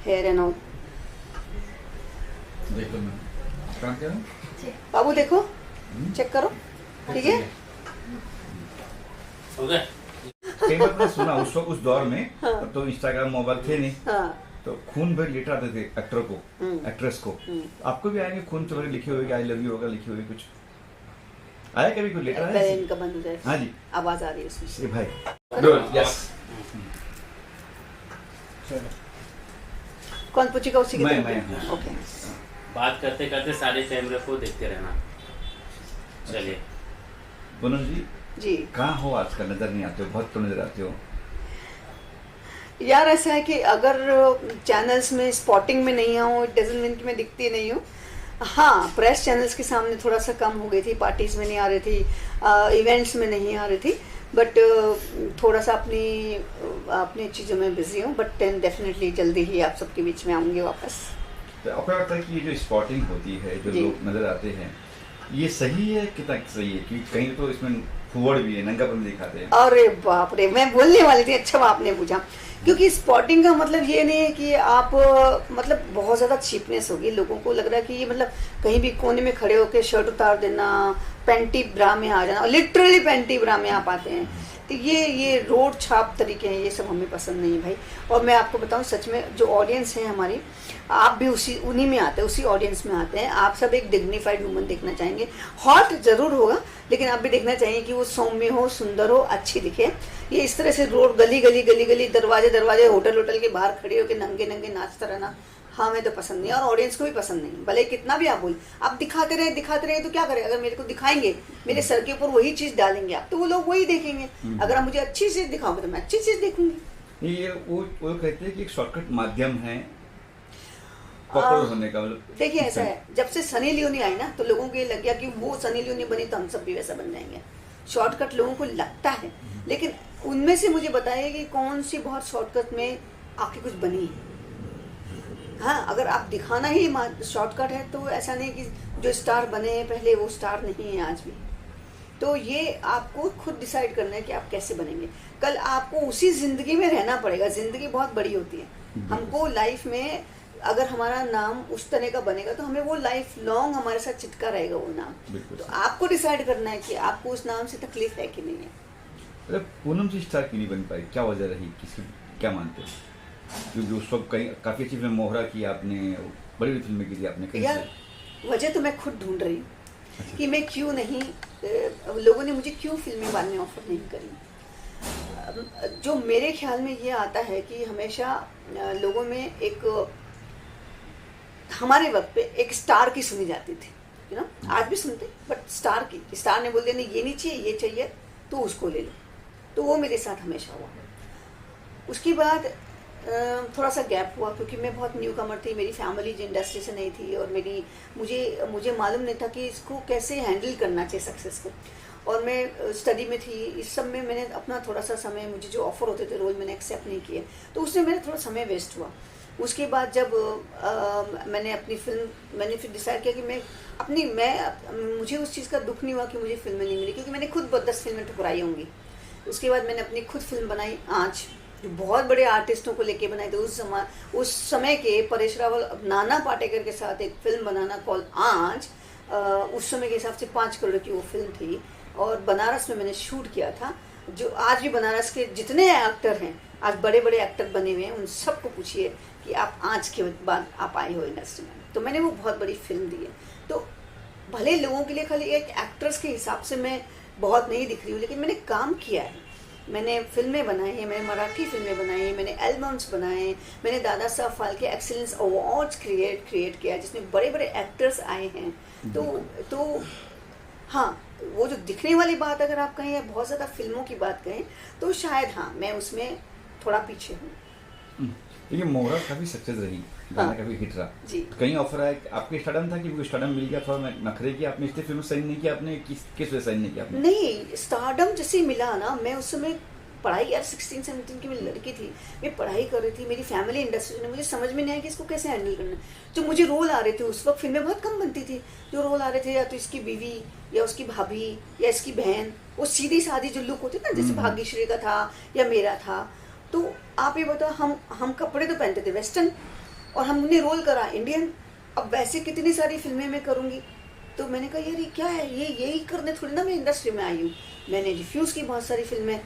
Hair and all. देखो मैं काम क्या है? बाबू देखो, चेक करो, ठीक है। ओके। कई बार मैंने सुना उस दौर में हाँ। तब तो इंस्टाग्राम मोबाइल थे नहीं, हाँ। तो खून भर लेटर आते थे एक्टर को, एक्ट्रेस को। आपको भी आएंगे खून भर लिखे हुए, आई लव यू होगा लिखे हुए, कुछ आया कभी कोई लेटर पहले आया? इनका बंद हो जाए। हाँ जी, आवाज आ रही है उसमें। ये भाई गुड, यस। कौन पूछेगा? उसी की मैं तरफ? हाँ। ओके। बात करते करते सारे कैमरे को देखते रहना। चलिए। पूनम जी जी कहाँ हो आजकल? नजर नहीं आते हो, बहुत तो नजर आते हो। यार, ऐसा है कि अगर चैनल्स में स्पॉटिंग में नहीं आऊँ, इट डजंट मीन कि मैं दिखती नहीं हूँ। हाँ, प्रेस चैनल्स के सामने थोड़ा सा कम हो गई थी, पार्टीज में नहीं आ रही थी, इवेंट्स में नहीं आ रही थी, बट थोड़ा सा अपनी चीज़ों में बिजी हूँ। बट देन डेफिनेटली जल्दी ही आप सबके बीच में आऊँगी वापस। तो आपको लगता है कि ये जो स्पॉटिंग होती है, जो जी। लोग नजर आते हैं, ये सही है? कितना सही है? क्योंकि कहीं तो इसमें फुवर्ड भी है, नंगापन भी दिखाते हैं। अरे बाप रे, मैं बोलने वाली थी, अच्छा आपने पूछा। क्योंकि स्पॉटिंग का मतलब ये नहीं है कि आप मतलब बहुत ज़्यादा चीपनेस होगी, लोगों को लग रहा है कि ये मतलब कहीं भी कोने में खड़े होकर शर्ट उतार देना, पैंटी ब्रा में आ जाना, लिटरली पैंटी ब्रा में आप आते हैं, तो ये रोड छाप तरीके हैं, ये सब हमें पसंद नहीं है भाई। और मैं आपको बताऊं, सच में जो ऑडियंस है हमारी, आप भी उन्हीं में आते हैं, उसी ऑडियंस में आते हैं। आप सब एक डिग्निफाइड वुमन देखना चाहेंगे, हॉट जरूर होगा, लेकिन आप भी देखना चाहिए कि वो सौम्य हो, सुंदर हो, अच्छी दिखे। ये इस तरह से रोड गली दरवाजे होटल के बाहर खड़े होकर नंगे नाचता रहना हमें तो पसंद नहीं है, और ऑडियंस को भी पसंद नहीं। भले कितना भी आप बोल, आप दिखाते रहे तो क्या करें? अगर मेरे को दिखाएंगे, मेरे सर के ऊपर वही चीज डालेंगे आप, तो वो लोग वही देखेंगे। अगर आप मुझे अच्छी चीज दिखाओगे तो मैं अच्छी चीज देखूंगी। ये वो कहते हैं कि एक शॉर्टकट माध्यम है पॉपुलर होने का। मतलब देखिए, ऐसा है, जब से सनी लियोनी आई ना, तो लोगों को ये लग गया कि वो सनी लियोनी बनी तो हम सब भी वैसा बन जाएंगे। शॉर्टकट लोगों को लगता है, लेकिन उनमें से मुझे बताइए कि कौन सी बहुत शॉर्टकट में आपकी कुछ बनी है? हाँ, अगर आप दिखाना ही शॉर्टकट है, तो ऐसा नहीं कि जो स्टार बने हैं पहले वो स्टार नहीं है आज भी। तो ये आपको खुद डिसाइड करना है कि आप कैसे बनेंगे। कल आपको उसी जिंदगी में रहना पड़ेगा, जिंदगी बहुत बड़ी होती है। हमको लाइफ में अगर हमारा नाम उस तरह का बनेगा, तो हमें वो लाइफ लॉन्ग हमारे साथ चिपका रहेगा वो नाम। तो आपको डिसाइड करना है कि आपको उस नाम से तकलीफ है कि नहीं है। अरे पूनम जी स्टार क्यों नहीं बन पाई? क्या वजह रही? किसी क्या मानते हैं? क्योंकि उस वक्त कहीं काफी अच्छी फिल्म मोहरा की आपने, बड़ी बड़ी फिल्में की थी आपने, कहीं यार, वजह तो मैं खुद ढूंढ रही हूँ कि मैं क्यों नहीं, लोगों ने मुझे क्यों फिल्में बाद में ऑफर नहीं करी। जो मेरे ख्याल में ये आता है कि हमेशा लोगों में एक, हमारे वक्त पे एक स्टार की सुनी जाती थी, यू नो, आज भी सुनते, बट स्टार ने बोल दिया नहीं ये नहीं चाहिए, ये चाहिए, तो उसको ले लो। तो वो मेरे साथ हमेशा हुआ। उसके बाद थोड़ा सा गैप हुआ, क्योंकि मैं बहुत न्यू कमर थी, मेरी फैमिली इंडस्ट्री से नहीं थी, और मुझे मालूम नहीं था कि इसको कैसे हैंडल करना चाहिए सक्सेस को। और मैं स्टडी में थी, इस सब में मैंने अपना थोड़ा सा समय, मुझे जो ऑफर होते थे रोल मैंने एक्सेप्ट नहीं किए, तो उसमें मेरा थोड़ा समय वेस्ट हुआ। उसके बाद जब मैंने फिर डिसाइड किया कि मुझे उस चीज़ का दुख नहीं हुआ कि मुझे फिल्में नहीं मिली, क्योंकि मैंने खुद 10 फिल्में ठुकराई होंगी। उसके बाद मैंने अपनी खुद फिल्म बनाई आँच, जो बहुत बड़े आर्टिस्टों को लेके बनाए थे। उस समय के परेश रावल, नाना पाटेकर के साथ एक फिल्म बनाना कॉल आँच, उस समय के हिसाब से 5 करोड़ की वो फिल्म थी, और बनारस में मैंने शूट किया था। जो आज भी बनारस के जितने एक्टर हैं, आज बड़े बड़े एक्टर बने हुए हैं, उन सबको पूछिए कि आप आँच के बाद आप आए हो इंडस्ट्री में, तो मैंने वो बहुत बड़ी फिल्म दी है। तो भले लोगों के लिए खाली एक एक्ट्रेस के हिसाब से मैं बहुत नहीं दिख रही हूँ, लेकिन मैंने काम किया है। मैंने फिल्में बनाई हैं, मैंने मराठी फिल्में बनाई हैं, मैंने एल्बम्स बनाए, मैंने Dada Saheb Phalke excellence awards create किया, जिसमें बड़े बड़े एक्टर्स आए हैं। तो हाँ, वो जो दिखने वाली बात अगर आप कहें, या बहुत ज़्यादा फिल्मों की बात कहें, तो शायद हाँ, मैं उसमें थोड़ा पीछे हूँ। देखिए मोहरा काफी सक्सेस रही, गाना काफी हिट रहा जी। कहीं ऑफर आया, आपके स्टारडम था कि स्टारडम मिल गया, थोड़ा नखरे किया आपने, इसलिए फिल्म साइन नहीं किया आपने? किस वजह साइन नहीं किया आपने? नहीं, स्टारडम जैसे मिला ना, मैं उस समय पढ़ाई, यार 16-17 की मेरी लड़की थी, मैं पढ़ाई कर रही थी, मेरी फैमिली इंडस्ट्री ने, मुझे समझ में नहीं आया कि इसको कैसे हैंडल करना है। जो मुझे रोल आ रहे थे उस वक्त, फिल्में बहुत कम बनती थी, जो रोल आ रहे थे या तो इसकी बीवी या उसकी भाभी या इसकी बहन, वो सीधी सादी जो लुक होती ना, जैसे भाग्यश्री का था या मेरा था। तो आप ये बताओ, हम कपड़े तो पहनते थे वेस्टर्न, और हमने रोल करा इंडियन। अब वैसे कितनी सारी फिल्में मैं करूँगी, तो मैंने कहा यार ये क्या है, ये यही करने थोड़ी ना मैं इंडस्ट्री में आई हूँ। मैंने रिफ्यूज़ की बहुत सारी फिल्में।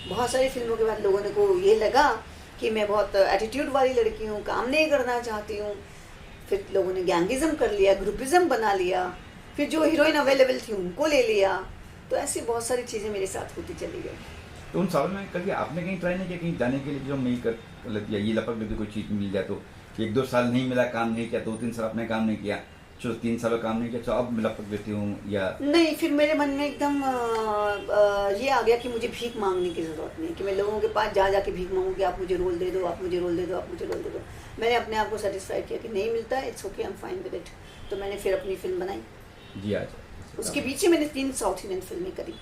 बहुत सारी फिल्मों के बाद लोगों ने को ये लगा कि मैं बहुत एटीट्यूड वाली लड़की हूँ, काम नहीं करना चाहती हूँ। फिर लोगों ने गैंगिज्म कर लिया, ग्रुपिज्म बना लिया, फिर जो हीरोइन अवेलेबल थी उनको ले लिया। तो ऐसी बहुत सारी चीज़ें मेरे साथ होती चली गई। तो उन सालों में कभी आपने कहीं ट्राई नहीं किया कहीं जाने के लिए, जो मैं कर लेती ये लपक लेती कोई चीज़ मिल जाए तो? 1-2 साल नहीं मिला, काम नहीं किया, 2-3 साल आपने काम नहीं किया, चलो 3 सालों काम नहीं किया, तो अब मैं लपक देती हूँ, या नहीं, फिर मेरे मन में एकदम ये आ गया कि मुझे भीख मांगने की ज़रूरत नहीं, कि मैं लोगों के पास जा के भीख मांगूँ कि आप मुझे रोल दे दो, आप मुझे रोल दे दो, आप मुझे रोल दे दो। मैंने अपने आप को सेटिस्फाइड किया कि नहीं मिलता है, it's okay, I am fine with it. तो मैंने फिर अपनी फिल्म बनाई। जी अच्छा। उसके पीछे मैंने 3 साउथ इंडियन फिल्में करी,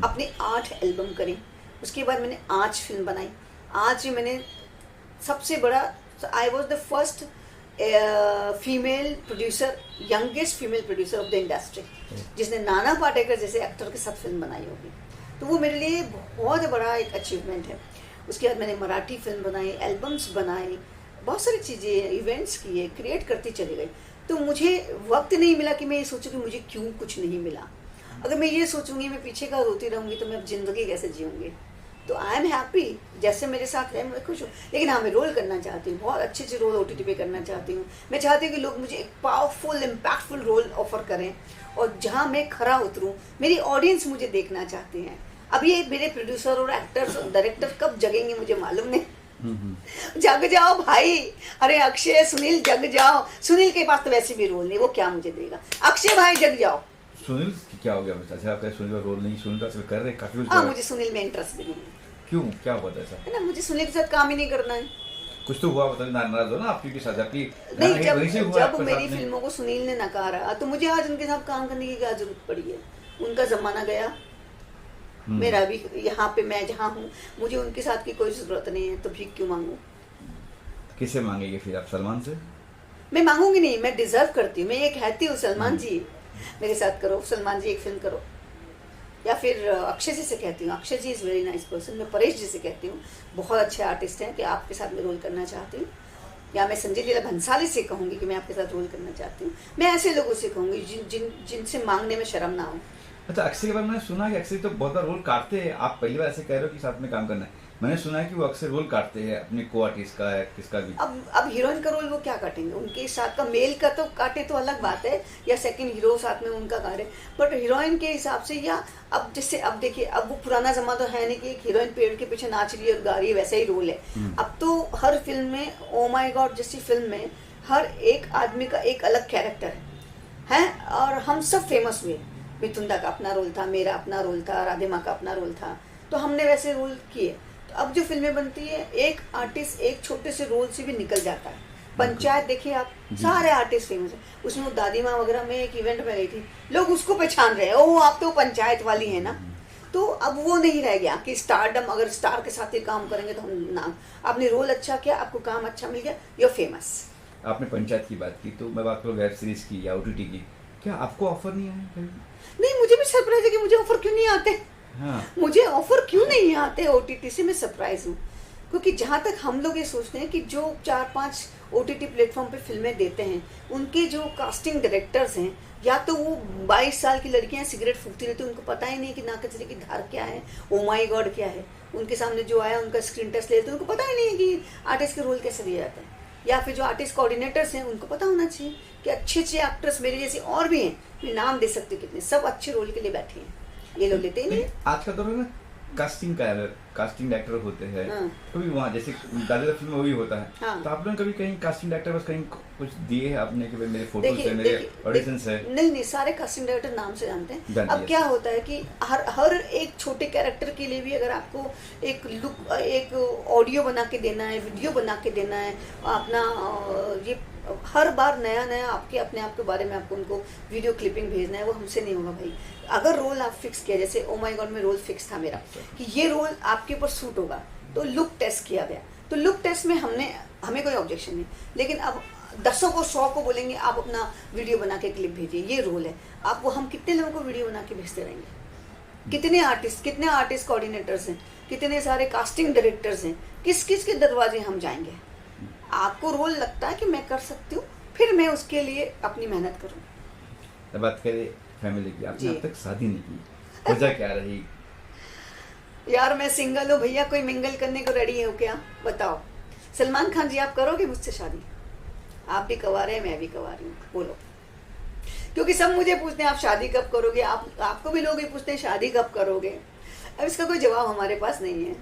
अपनी 8 एल्बम करी। उसके बाद मैंने आज फिल्म बनाई। आज मैंने सबसे बड़ा, I was the first female producer, youngest female producer of the industry, जिसने नाना पाटेकर जैसे एक्टर के साथ फिल्म बनाई होगी। तो वो मेरे लिए बहुत बड़ा एक अचीवमेंट है। उसके बाद मैंने मराठी फिल्म बनाई, एल्बम्स बनाई, बहुत सारी चीज़ें, इवेंट्स किए, क्रिएट करती चली गई। तो मुझे वक्त नहीं मिला कि मैं ये सोचूं कि मुझे क्यों कुछ नहीं मिला। अगर मैं ये सोचूंगी मैं पीछे का रोती रहूंगी तो मैं अब ज़िंदगी कैसे जीऊँगी। तो आई एम हैप्पी, जैसे मेरे साथ है मैं खुश हूँ। लेकिन हाँ, मैं रोल करना चाहती हूँ, बहुत अच्छे रोल OTT पे करना चाहती हूँ। मैं चाहती हूँ कि लोग मुझे एक पावरफुल इम्पैक्टफुल रोल ऑफर करें, और जहाँ मैं खरा उतरूँ, मेरी ऑडियंस मुझे देखना चाहती हैं। अब ये मेरे प्रोड्यूसर और एक्टर्स और डायरेक्टर कब जगेंगे मुझे मालूम नहीं। जग जाओ भाई, अरे अक्षय सुनील जग जाओ। सुनील के पास तो वैसे भी रोल नहीं, वो क्या मुझे देगा। अक्षय भाई जग जाओ। सुनील क्या हो गया? अच्छा आपका सुनील का रोल नहीं, सुनील का कर रहे काफी। हाँ, मुझे सुनील में इंटरेस्ट भी नहीं है। क्यों, क्या हुआ था ऐसा? है ना, मुझे सुनील के साथ काम ही नहीं करना है। कुछ तो हुआ, बताइए। नाराज हो ना आपके साथ? आपकी नहीं, जब मेरी फिल्मों को सुनील ने नकारा तो मुझे आज उनके साथ काम करने की क्या जरूरत पड़ी है। उनका जमाना गया, मेरा भी यहाँ पे मैं जहाँ हूँ, मुझे उनके साथ की कोई जरूरत नहीं है, तो भीख क्यों मांगू? किससे मांगेंगे फिर आप? सलमान से? मैं मांगूंगी नहीं, मैं डिजर्व करती हूँ। मैं ये कहती हूँ सलमान जी मेरे साथ करो, सलमान जी एक फिल्म करो। या फिर अक्षय जी से कहती हूँ, अक्षय जी इज़ वेरी नाइस पर्सन। मैं परेश जी से कहती हूँ, बहुत अच्छे आर्टिस्ट हैं, कि आपके साथ मैं रोल करना चाहती हूँ। या मैं संजय लीला भंसाली से कहूँगी कि मैं आपके साथ रोल करना चाहती हूँ। मैं ऐसे लोगों से कहूँगी जिनसे मांगने में शर्म ना हो। अच्छा, अक्षय के बारे में मैंने सुना कि अक्षय तो बहुत बार रोल काटते हैं। आप पहली बार ऐसे कह रहे हो कि साथ में काम करना है। मैंने सुना है कि वो अक्सर रोल काटते हैं अपने को आर्टिस्ट का है, किसका भी। अब हीरोइन का रोल वो क्या काटेंगे? उनके साथ का मेल का तो काटे तो अलग बात है, या सेकंड हीरो साथ में उनका काटे, बट हीरोइन के हिसाब से। या अब जैसे अब देखिए, अब वो पुराना जमाना तो है नहीं कि एक हीरोइन पेड़ के पीछे नाच रही है और गा रही है, वैसा ही रोल है। अब तो हर फिल्म में, ओ माई गॉड जैसी फिल्म में, हर एक आदमी का एक अलग कैरेक्टर है। और हम सब फेमस हुए। मिथुंदा का अपना रोल था, मेरा अपना रोल था, राधे माँ का अपना रोल था, तो हमने वैसे रोल किए। तो अब जो फिल्में बनती है, एक आर्टिस्ट एक छोटे से रोल से भी निकल जाता है। पंचायत देखिए आप, सारे आर्टिस्ट फेमस है उसमें। वो दादी माँ वगैरह में एक इवेंट में गई थी, लोग उसको पहचान रहे हैं, ओ आप तो पंचायत वाली है ना। तो अब वो नहीं रह गया कि स्टारडम, अगर स्टार के साथ ही काम करेंगे तो हम नाम, आपने रोल अच्छा किया, आपको काम अच्छा मिल गया, यू आर फेमस। आपने पंचायत की बात की, तो मैं बात करूँ वेब सीरीज की या OTT की, क्या आपको ऑफर नहीं आया कभी? नहीं, मुझे भी सरप्राइज है कि मुझे ऑफर क्यों नहीं आते। हाँ। मुझे ऑफर क्यों नहीं आते OTT से, मैं सरप्राइज हूँ। क्योंकि जहाँ तक हम लोग ये सोचते हैं कि जो 4-5 OTT प्लेटफॉर्म पे फिल्में देते हैं, उनके जो कास्टिंग डायरेक्टर्स हैं, या तो वो 22 साल की लड़कियां सिगरेट फूकती रहती हैं, उनको पता ही नहीं कि नाकचरे की धार क्या है, ओ माई गॉड क्या है। उनके सामने जो आया उनका स्क्रीन टेस्ट लेते हैं, उनको पता ही नहीं है कि आर्टिस्ट के रोल कैसे दिया जाता है। या फिर जो आर्टिस्ट कोऑर्डिनेटर्स हैं, उनको पता होना चाहिए कि अच्छे अच्छे एक्टर्स मेरे जैसे और भी हैं, मैं नाम दे सकती हूँ कितने, सब अच्छे रोल के लिए बैठे हैं, ये लोग लेते ही नहीं। आज का दौर में कास्टिंग का है, कास्टिंग डायरेक्टर होते हैं। कभी वहाँ जैसे दादा फिल्म में वही होता है। तो आप लोग कभी कहीं कास्टिंग डायरेक्टर बस कहीं कुछ दिए हैं आपने कि भाई मेरे फोटोज है, मेरे ऑडिशंस है? नहीं, सारे कास्टिंग डायरेक्टर नाम से जानते हैं। अब क्या होता है कि हर एक छोटे कैरेक्टर के लिए भी अगर आपको एक लुक, एक ऑडियो बना के देना है, वीडियो बना के देना है, अपना ये हर बार नया नया आपके अपने आप के बारे में आपको उनको वीडियो क्लिपिंग भेजना है, वो हमसे नहीं होगा भाई। अगर रोल आप फिक्स किया, जैसे ओ माई गॉड में रोल फिक्स था मेरा कि ये रोल आपके ऊपर सूट होगा, तो लुक टेस्ट किया गया। तो लुक टेस्ट में हमें कोई ऑब्जेक्शन नहीं। लेकिन अब 10 को 100 को बोलेंगे आप अपना वीडियो बना के क्लिप भेजिए, ये रोल है आप, वो हम कितने लोगों को वीडियो बना के भेजते रहेंगे? कितने आर्टिस्ट कोऑर्डिनेटर्स हैं, कितने सारे कास्टिंग डायरेक्टर्स हैं, किस किस के दरवाजे हम जाएंगे? आपको रोल लगता है कि मैं कर सकती हूँ, फिर मैं उसके लिए अपनी मेहनत करूँ। अब बात करें फैमिली की, आपने जी। अब तक शादी नहीं की, वजह क्या रही? यार मैं सिंगल हूँ भैया, कोई मिंगल करने को रेडी हो क्या? बताओ। सलमान खान जी, आप करोगे मुझसे शादी? आप भी कवारे हैं, मैं भी कवारी हूँ, बोलो। क्योंकि सब मुझे पूछते हैं आप शादी कब करोगे, आपको भी लोग ही पूछते हैं शादी कब करोगे। अब इसका कोई जवाब हमारे पास नहीं है,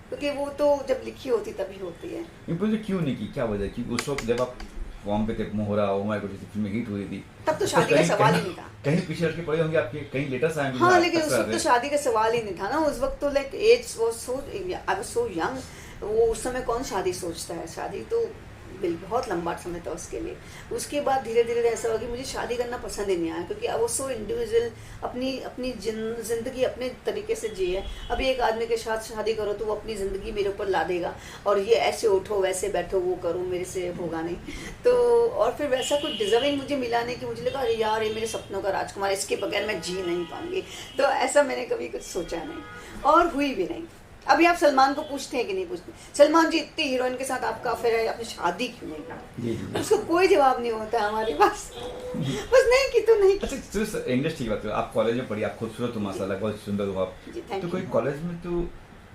क्योंकि वो तो जब लिखी होती तभी होती है। ये बोले क्यों नहीं की, क्या वजह? क्योंकि उस वक्त जब आप फॉर्म पे थे, मोहरा ओ माय गॉड जैसी फिल्में हिट हुई थी, तब तो शादी का सवाल ही नहीं था। कहीं पीछे हट के पड़े होंगे आपके, कहीं लेटर्स आए होंगे। हाँ, लेकिन उस वक्त तो शादी का सवाल ही नहीं था ना। उस वक्त तो like age was so, I was so young. वो उस समय कौन शादी सोचता है? शादी तो बहुत लंबा समय था उसके लिए। उसके बाद धीरे धीरे ऐसा हुआ कि मुझे शादी करना पसंद ही नहीं आया, क्योंकि अब वो सो इंडिविजुअल अपनी अपनी जिंदगी अपने तरीके से जिए। अभी एक आदमी के साथ शादी करो तो वो अपनी ज़िंदगी मेरे ऊपर ला देगा, और ये ऐसे उठो वैसे बैठो वो करो, मेरे से होगा नहीं। तो और फिर वैसा कुछ डिजर्विंग मुझे मिला नहीं कि मुझे लगा अरे यार ये मेरे सपनों का राजकुमार, इसके बगैर मैं जी नहीं पाऊंगी। तो ऐसा मैंने कभी कुछ सोचा नहीं, और हुई भी नहीं। अभी आप सलमान को पूछते हैं कि नहीं पूछते, सलमान जी इतनी हीरोइन के साथ आपका अफेयर है, आपने शादी क्यों नहीं जी, की? जी। उसका कोई जवाब नहीं होता है हमारे पास। बस नहीं की तो नहीं की। अच्छा, सिर्फ इंडस्ट्री की बात करो, आप कॉलेज में पढ़ी, आप खूबसूरत हो माशाल्लाह, बहुत सुंदर हो आप। जी, थैंक तो कोई यू। कॉलेज में तो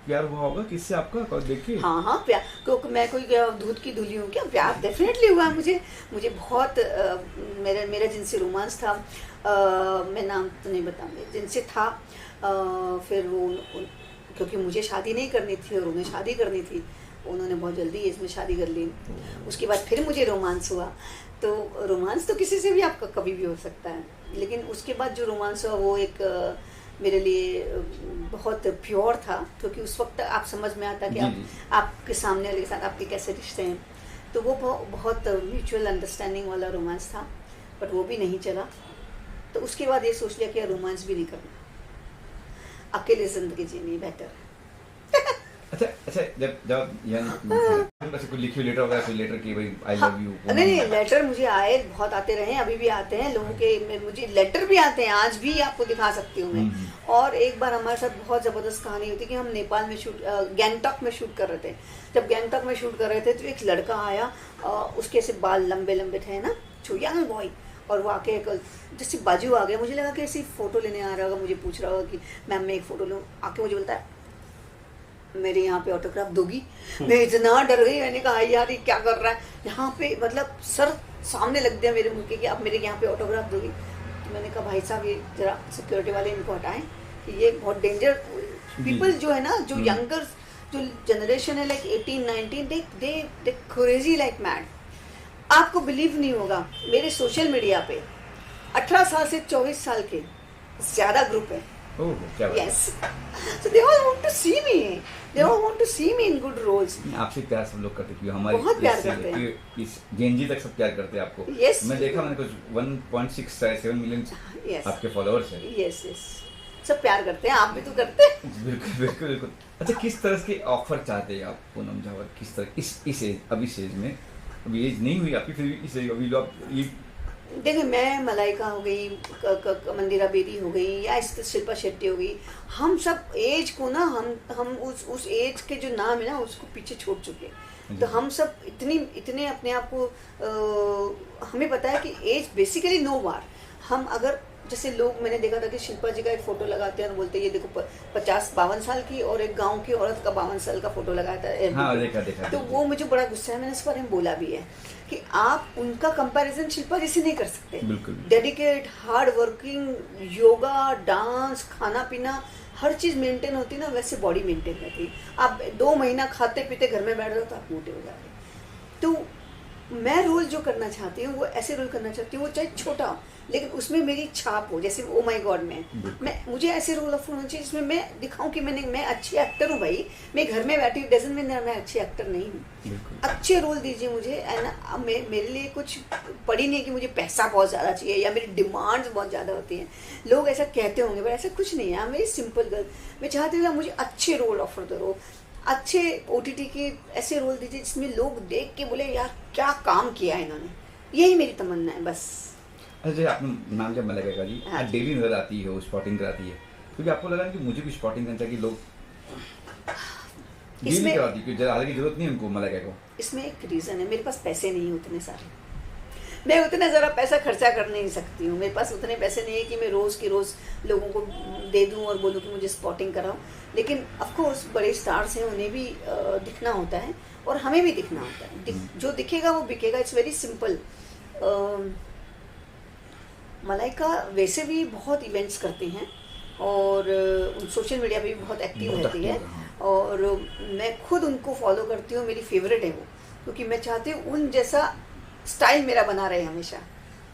प्यार हुआ होगा किससे आपका, कॉलेज देख के? हाँ हाँ, प्यार, क्योंकि मैं कोई दूध की धुली हूँ क्या? प्यार डेफिनेटली हुआ है मुझे बहुत मेरा जिनसे रोमांस था, मैं नाम तो नहीं बताऊंगी, जिनसे था। फिर वो क्योंकि मुझे शादी नहीं करनी थी और उन्हें शादी करनी थी, उन्होंने बहुत जल्दी इसमें शादी कर ली। उसके बाद फिर मुझे रोमांस हुआ। तो रोमांस तो किसी से भी आपका कभी भी हो सकता है, लेकिन उसके बाद जो रोमांस हुआ वो एक मेरे लिए बहुत प्योर था, क्योंकि उस वक्त आप समझ में आता कि जी, आप जी। आपके सामने वाले के साथ आपके कैसे रिश्ते हैं। तो वो बहुत म्यूचुअल अंडरस्टैंडिंग वाला रोमांस था, बट वो भी नहीं चला। तो उसके बाद ये सोच लिया कि रोमांस भी नहीं करना, अकेले जिंदगी जीनी बेटर है। अच्छा अच्छा, जब यानी ऐसे कोई लिखी लेटर वगैरह, कोई लेटर की भाई आई हाँ, लव यू? नहीं लेटर मुझे आए, बहुत आते रहे, अभी भी आते हैं लोगों के, मुझे लेटर भी आते हैं, आज भी आपको दिखा सकती हूँ मैं। और एक बार हमारे साथ बहुत ज़बरदस्त कहानी हुई थी कि हम नेपाल में गैंगटॉक में शूट कर रहे थे। जब गैंगटॉक में शूट कर रहे थे तो एक लड़का आया, उसके ऐसे बाल लंबे लंबे थे ना, यंग बॉय, और वो आके जैसे बाजू आ गया, मुझे लगा कि ऐसी फ़ोटो लेने आ रहा होगा, मुझे पूछ रहा होगा कि मैम मैं एक फ़ोटो लूँ। आके मुझे बोलता है मेरे यहाँ पे ऑटोग्राफ दोगी? मैं इतना डर गई, मैंने कहा यार ये क्या कर रहा है यहाँ पे, मतलब सर सामने लग दिया मेरे मुंह के कि आप मेरे यहाँ पे ऑटोग्राफ दोगी। तो मैंने कहा भाई साहब ये जरा सिक्योरिटी वाले इनको हटाएं, कि ये बहुत डेंजर पीपल जो है ना, जो यंगर जो जनरेशन है लाइक 18-19, दे क्रेजी लाइक मैड। आपको बिलीव नहीं होगा, मेरे सोशल मीडिया पे 18 साल से 24 साल के ज़्यादा ग्रुप है। ओह क्या बात है। Yes. So they all want to see me. They all want to see me in good roles. आपसे प्यार सब लोग करते हैं, हमारे बहुत प्यार करते हैं। इस जेनजी तक सब प्यार करते हैं आपको। Yes. मैं देखा, मैंने कुछ 1.67 मिलियन Yes. आपके फॉलोअर्स हैं। Yes, yes. सब प्यार करते हैं, आप भी तो करते हैं। बिल्कुल बिल्कुल बिल्कुल। अच्छा, किस तरह के ऑफर चाहते हैं आप पूनम जवाहर, किस तरह इस एज, अब इस एज में, अभी एज नहीं हुई आपकी, फिर भी इस एज, अभी लोग ये देखिए मैं मलाइका हो गई, मंदिरा बेदी हो गई, या शिल्पा शेट्टी हो गई, हम सब एज को ना, हम उस एज के जो नाम है ना उसको पीछे छोड़ चुके हैं। तो हम सब इतने अपने आप को हमें पता है कि एज बेसिकली नो वार। हम अगर जैसे लोग, मैंने देखा था कि शिल्पा जी का एक फोटो लगाते हैं और बोलते हैं ये देखो 50-52 साल की, और एक गांव की औरत का 52 साल का फोटो लगाया था। हाँ, देखा। तो वो मुझे बड़ा गुस्सा है, मैंने इस बारे में बोला भी है कि आप उनका कंपैरिजन शिल्पा जी से नहीं कर सकते। बिल्कुल। Dedicate, hard working, yoga, dance, खाना पीना, हर चीज़ मेंटेन होती ना, वैसे बॉडी मेंटेन रहती है। आप 2 महीना खाते पीते घर में बैठ रहे हो तो आप मोटे हो जाते। तो मैं रोल जो करना चाहती हूँ वो ऐसे रोल करना चाहती हूँ, वो चाहे छोटा हो लेकिन उसमें मेरी छाप हो। जैसे ओ माय गॉड में मुझे ऐसे रोल ऑफर होना चाहिए जिसमें मैं दिखाऊं कि मैं अच्छी एक्टर हूँ। भाई मैं घर में बैठी हूँ, डजंट मीन मैं अच्छी एक्टर नहीं हूँ। अच्छे रोल दीजिए मुझे, एंड मेरे लिए कुछ पड़ी नहीं कि मुझे पैसा बहुत ज़्यादा चाहिए या मेरी डिमांड्स बहुत ज़्यादा होती हैं। लोग ऐसा कहते होंगे पर ऐसा कुछ नहीं है। मेरी सिंपल गर्ल, मैं चाहती हूँ मुझे अच्छे रोल ऑफर करो, अच्छे OTT के ऐसे रोल दीजिए जिसमें लोग देख के बोले यार क्या काम किया है इन्होंने। यही मेरी तमन्ना है बस। अच्छा, आपने नाम जब मलाइका जी, हाँ। डेली नजर आती है, वो स्पॉटिंग कराती है, क्योंकि आपको लगा कि मुझे भी स्पॉटिंग करना चाहिए, लोग डील इसमें करवाती क्योंकि हालांकि जरूरत नहीं है उनको मलाइका को। इसमें एक रीज़न है, मेरे पास पैसे नहीं उतने सारे, मैं उतना ज़रा पैसा खर्चा कर नहीं सकती हूँ, मेरे पास उतने पैसे नहीं है कि मैं रोज़ के रोज़ लोगों को दे दूँ और बोलूँ कि मुझे स्पॉटिंग कराओ। लेकिन ऑफ कोर्स बड़े स्टार्स हैं, उन्हें भी दिखना होता है और हमें भी दिखना होता है। जो दिखेगा वो बिकेगा, इट्स वेरी सिंपल। मलाइका वैसे भी बहुत इवेंट्स करती हैं और सोशल मीडिया पे भी बहुत एक्टिव रहती है और मैं खुद उनको फॉलो करती हूँ, मेरी फेवरेट है वो, क्योंकि मैं चाहती हूँ उन जैसा स्टाइल मेरा बना रहे हमेशा,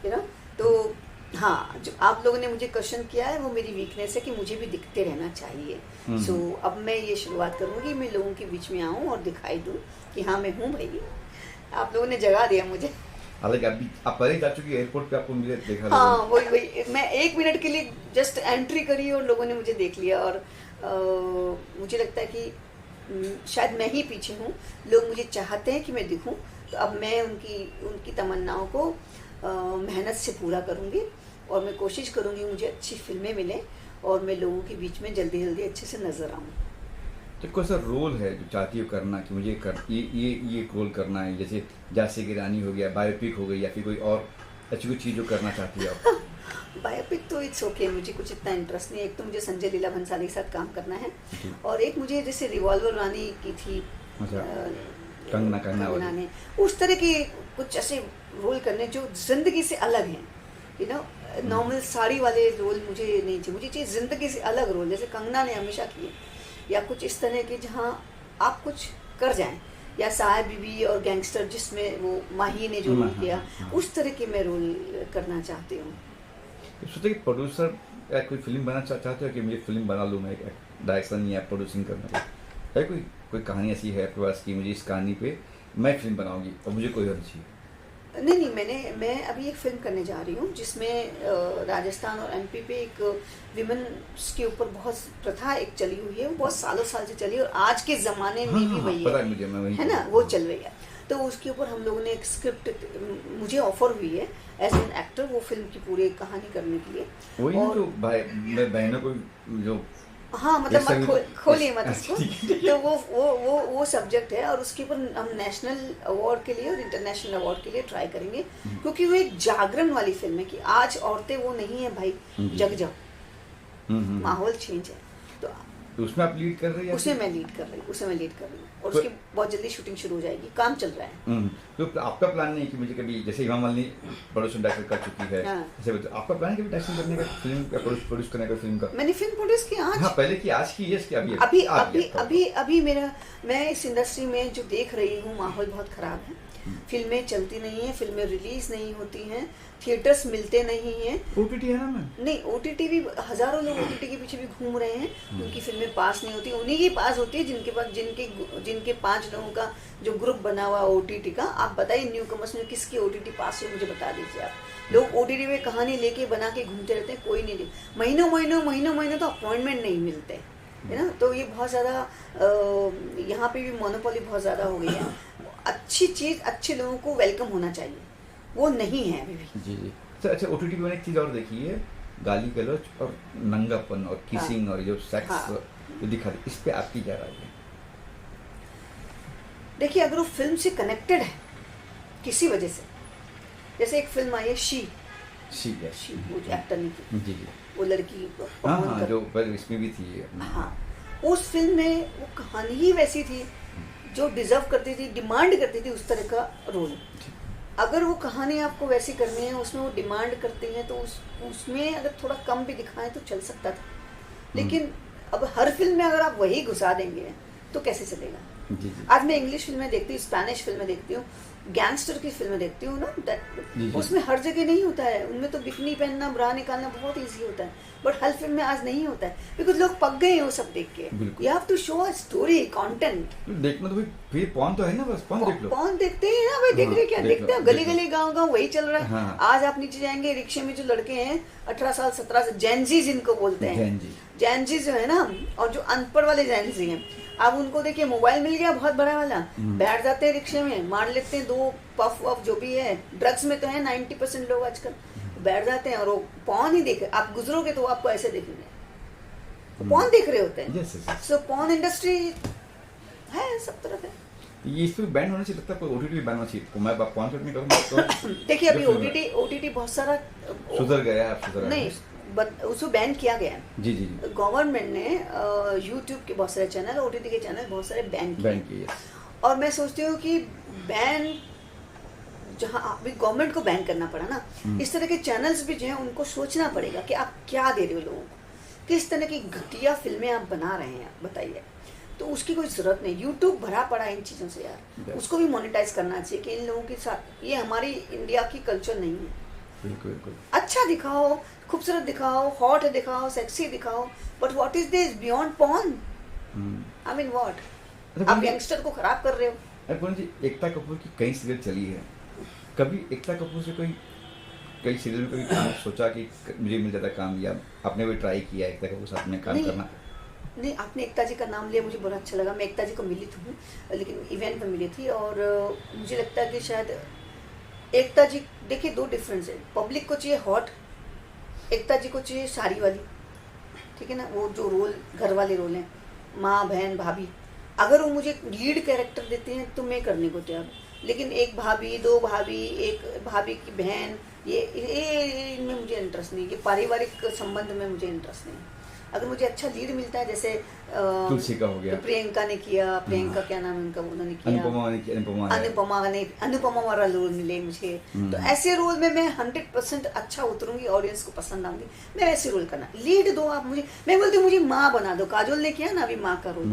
यू नो। तो हाँ, जो आप लोगों ने मुझे क्वेश्चन किया है वो मेरी वीकनेस है कि मुझे भी दिखते रहना चाहिए। सो अब मैं ये शुरुआत करूँगी, मैं लोगों के बीच में आऊँ और दिखाई दूँ कि हाँ मैं हूँ भाई, आप लोगों ने जगा दिया मुझे। हालांकि अभी आप पहले जा चुकी एयरपोर्ट पे, आपको मुझे देखा। हाँ वही मैं 1 मिनट के लिए जस्ट एंट्री करी और लोगों ने मुझे देख लिया और मुझे लगता है कि शायद मैं ही पीछे हूँ, लोग मुझे चाहते हैं कि मैं दिखूँ। तो अब मैं उनकी तमन्नाओं को मेहनत से पूरा करूँगी और मैं कोशिश करूँगी मुझे अच्छी फिल्में मिलें और मैं लोगों के बीच में जल्दी जल्दी अच्छे से नजर आऊँ। तो कौन सा रोल है जो चाहती हो करना कि मुझे ये रोल करना है, जैसे झांसी की रानी हो गया, बायोपिक हो गई, या फिर कोई और अच्छी कोई चीज़ जो करना चाहती है आप? बायोपिक तो इट्स ओके, मुझे कुछ इतना इंटरेस्ट नहीं है। एक तो मुझे संजय लीला भंसाली के साथ काम करना है और एक मुझे जैसे रिवॉल्वर रानी की थी कंगना ने, उस तरह के कुछ ऐसे रोल करने जो जिंदगी से अलग हैं, यू नो। नॉर्मल साड़ी वाले रोल मुझे नहीं चाहिए, मुझे चाहिए जिंदगी से अलग रोल, जैसे कंगना ने हमेशा किए, या कुछ इस तरह के जहाँ आप कुछ कर जाएं, या साहब बीबी और गैंगस्टर जिसमें वो माही ने जो रोल किया, उस तरह के मैं रोल करना चाहती हूँ। तो सोचे कि प्रोड्यूसर या कोई फिल्म बनाना चाहते हो कि मुझे फिल्म बना लूँ मैं, डायरेक्शन या प्रोड्यूसिंग करना है, कोई कहानी ऐसी है आपके पास कि मुझे इस कहानी पे मैं फिल्म बनाऊंगी और मुझे कोई और चाहिए? नहीं, मैं अभी एक फिल्म करने जा रही हूँ जिसमें राजस्थान और एमपी पे एक विमेन्स के ऊपर बहुत प्रथा एक चली हुई है, वो बहुत सालों साल से चली और आज के ज़माने में भी वही है ना, वो चल रही है। तो उसके ऊपर हम लोगों ने एक स्क्रिप्ट, मुझे ऑफर हुई है एज एन एक्टर वो फिल्म की पूरी कहानी करने के लिए। वही और जो बहनों को जो, हाँ मतलब मत खोलिए मत इसको। तो वो सब्जेक्ट है और उसके ऊपर हम नेशनल अवार्ड के लिए और इंटरनेशनल अवार्ड के लिए ट्राई करेंगे, क्योंकि वो एक जागरण वाली फिल्म है कि आज औरतें वो नहीं है भाई, जग जाओ, माहौल चेंज है। तो उसमें आप लीड कर रही हैं? उसमें मैं लीड कर रही हूँ और उसकी बहुत जल्दी शूटिंग शुरू हो जाएगी, काम चल रहा है। तो आपका प्लान नहीं कि मुझे कभी, जैसे इमाम मालिनी प्रोड्यूसर डायरेक्टर कर चुकी है, जैसे आपका प्लान है कभी डायरेक्शन करने का, फिल्म का प्रोड्यूस करने का फिल्म का? मैंने फिल्म प्रोड्यूस की आज, हाँ पहले की, आज की, यस की अभी मेरा, मैं इस इंडस्ट्री में जो देख रही हूँ माहौल बहुत खराब है, फिल्में चलती नहीं है, फिल्में रिलीज नहीं होती हैं, थिएटर्स मिलते नहीं हैं। ओटीटी है ना मैम? नहीं, ओटीटी भी हजारों लोग ओटीटी के पीछे भी घूम रहे हैं, उनकी फिल्में पास नहीं होती, उन्हीं की पास होती है जिनके पास जिनके 5 लोगों का जो ग्रुप बना हुआ ओटीटी का। आप बताइए न्यू कमर्स में किसकी ओटीटी पास है, मुझे बता दीजिए आप। लोग ओटीटी में कहानी लेके बना के घूमते रहते हैं, कोई नहीं, महीनों तो अपॉइंटमेंट नहीं मिलते है ना। तो ये बहुत ज़्यादा यहाँ पे भी मोनोपोली बहुत ज़्यादा हो गई है। अच्छी चीज़ अच्छे लोगों को वेलकम होना चाहिए, वो नहीं है अभी भी। जी। अच्छा, ओटीटी पे मैंने एक चीज़ और देखी है, गाली गलौज और नंगापन और किसिंग और जो सेक्स जो दिखा रही, इस पे आपकी क्या राय है? देखिए, अगर वो फिल्म से कनेक्टेड है किसी वजह से, जैसे एक फिल्म आई है शी, वो एक्टर ने की, जी, वो लड़की जो इसमें भी थी। हाँ, उस फिल्म में वो कहानी ही वैसी थी जो डिजर्व करती थी, डिमांड करती थी उस तरह का रोल। अगर वो कहानी आपको वैसी करनी है, उसमें वो डिमांड करती है, तो उसमें अगर थोड़ा कम भी दिखाएं तो चल सकता था। लेकिन अब हर फिल्म में अगर आप वही घुसा देंगे तो कैसे चलेगा? जी। आज मैं इंग्लिश फिल्में देखती हूँ, स्पेनिश फिल्में देखती हूँ, गैंगस्टर की फिल्में देखती हूँ ना, उसमें हर जगह नहीं होता है, उनमें तो बिकनी पहनना, ब्रा निकालना बहुत ईजी होता है, बट हर फिल्म में आज नहीं होता है, बिकॉज लोग पक गए हैं वो सब देख के। You have to show a story, content देखना। तो फिर पॉन तो है ना, बस पॉन देख लो। पॉन देखते हैं ना भाई, देख रहे क्या देखते हैं, गली गली गांव गांव वही चल रहा है। आज आप नीचे जाएंगे, रिक्शे में जो लड़के हैं 18 साल 17 साल, जैनजी जिनको बोलते हैं, जैनजी जो है ना, और जो अनपढ़ वाले जैनजी हैं, आप उनको देखिए, मोबाइल मिल गया बहुत बड़ा वाला, बैठ जाते हैं रिक्शे में, मार लेते हैं 2 पफ वफ जो भी है, ड्रग्स में तो है 90% लोग आजकल, बैठ जाते हैं और वो पॉन ही देख, आप गुजरोगे तो आपको ऐसे देखेंगे, पॉन देख रहे होते हैं। सो पॉन इंडस्ट्री है, सब तरफ है। ये इस पर बैन होने से लगता है कोई ओटीटी बैन होना चाहिए। मैं कॉन्सेप्ट नहीं करूँगा तो देखिए अभी ओटीटी बहुत सारा सुधर गया है, सुधर नहीं, उसको बैन किया गया है। जी जी जी गवर्नमेंट ने यूट्यूब के बहुत सारे चैनल, ओटीटी के चैनल बहुत सारे बैन बैन किए। किए। और मैं सोचती हूँ कि बैन जहाँ अभी गवर्नमेंट को बैन करना पड़ा ना, इस तरह के चैनल्स भी जो है उनको सोचना पड़ेगा कि आप क्या दे रहे हो लोगों को, किस तरह की घटिया फिल्में आप बना रहे हैं, बताइए। तो उसकी कोई जरूरत नहीं, यूट्यूब भरा पड़ा है इन चीज़ों से यार, उसको भी मोनेटाइज करना चाहिए कि इन लोगों के साथ, ये हमारी इंडिया की कल्चर नहीं है। बिल्कुल बिल्कुल। अच्छा दिखाओ, खूबसूरत दिखाओ, हॉट दिखाओ, सेक्सी दिखाओ, but what is this beyond porn? I mean what? आप यंगस्टर को खराब कर रहे हो। अरे पूनम जी, एकता कपूर की कई सीरियल चली है, कभी एकता कपूर से कोई कई सीरियल में कभी काम सोचा कि मुझे मिल जाता काम, या आपने भी ट्राई किया एकता कपूर साथ में काम करना? नहीं, आपने एकता जी का नाम लिया, मुझे बड़ा अच्छा लगा। मैं एकता जी को मिली थी, लेकिन इवेंट में मिली थी, और मुझे लगता है कि शायद एकता जी, देखिए दो डिफरेंस है, पब्लिक को चाहिए हॉट, एकता जी को चाहिए साड़ी वाली, ठीक है ना, वो जो रोल घर वाले रोल हैं, माँ बहन भाभी, अगर वो मुझे लीड कैरेक्टर देते हैं तो मैं करने को तैयार हूँ। लेकिन एक भाभी, दो भाभी, एक भाभी की बहन, ये इनमें मुझे इंटरेस्ट नहीं, ये पारिवारिक संबंध में मुझे इंटरेस्ट नहीं। अगर मुझे अच्छा लीड मिलता है, जैसे तुलसी का हो गया, तो प्रियंका ने किया, प्रियंका क्या नाम है उनका, उन्होंने किया, अनुपमा वाला रोल मिले मुझे, तो ऐसे रोल में मैं 100% अच्छा उतरूंगी, ऑडियंस को पसंद आऊंगी, मैं ऐसे रोल करना। लीड दो आप मुझे, मैं बोलती हूँ मुझे माँ बना दो, काजोल ने किया ना अभी माँ का रोल,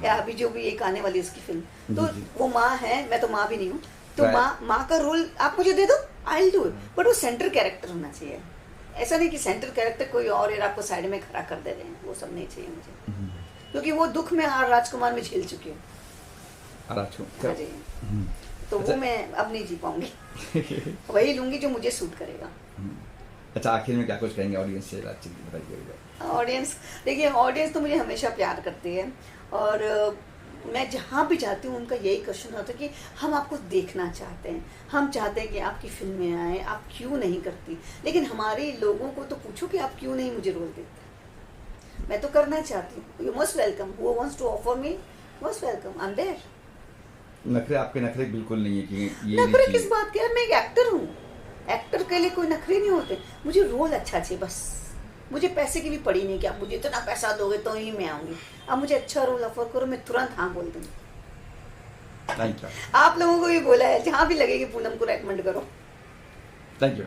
या अभी जो भी एक आने वाली उसकी फिल्म, तो वो माँ है, मैं तो माँ भी नहीं हूँ, तो माँ का रोल आप मुझे दे दो, I will do it, but वो सेंटर कैरेक्टर होना चाहिए। ऐसा नहीं कि सेंटर कैरेक्टर कोई और है आपको साइड में खड़ा कर दे रहे हैं, वो सब नहीं चाहिए मुझे, क्योंकि वो दुख में राजकुमार में झेल चुकी हूँ। हाँ जी, तो वो मैं अब नहीं जी पाऊंगी, वही लूंगी जो मुझे सूट करेगा। अच्छा, आखिर में क्या कुछ कहेंगे ऑडियंस से, बातचीत बताइए। ऑडियंस, देखिए ऑडियंस तो मुझे हमेशा प्यार करती है, और मैं जहाँ भी जाती हूँ उनका यही क्वेश्चन होता है कि हम आपको देखना चाहते हैं, हम चाहते हैं कि आपकी फिल्में आए, आप क्यों नहीं करती? लेकिन हमारे लोगों को तो पूछो कि आप क्यों नहीं मुझे रोल देते। मैं तो करना चाहती हूँ, you most welcome, who wants to offer me most welcome, I am there. नखरे, आपके नखरे बिल्कुल नहीं है कि ये नखरे किस बात के यार, मैं एक एक्टर हूँ, एक्टर के लिए कोई नखरे नहीं होते, मुझे रोल अच्छा चाहिए बस, मुझे पैसे की भी पड़ी नहीं कि आप मुझे इतना पैसा दोगे तो ही मैं आऊंगी, आप मुझे अच्छा रोल ऑफर करो, मैं तुरंत हाँ बोल दूंगी। Thank you. आप लोगों को भी बोला है, जहाँ भी लगेगी पूनम को रेकमेंड करो। Thank you.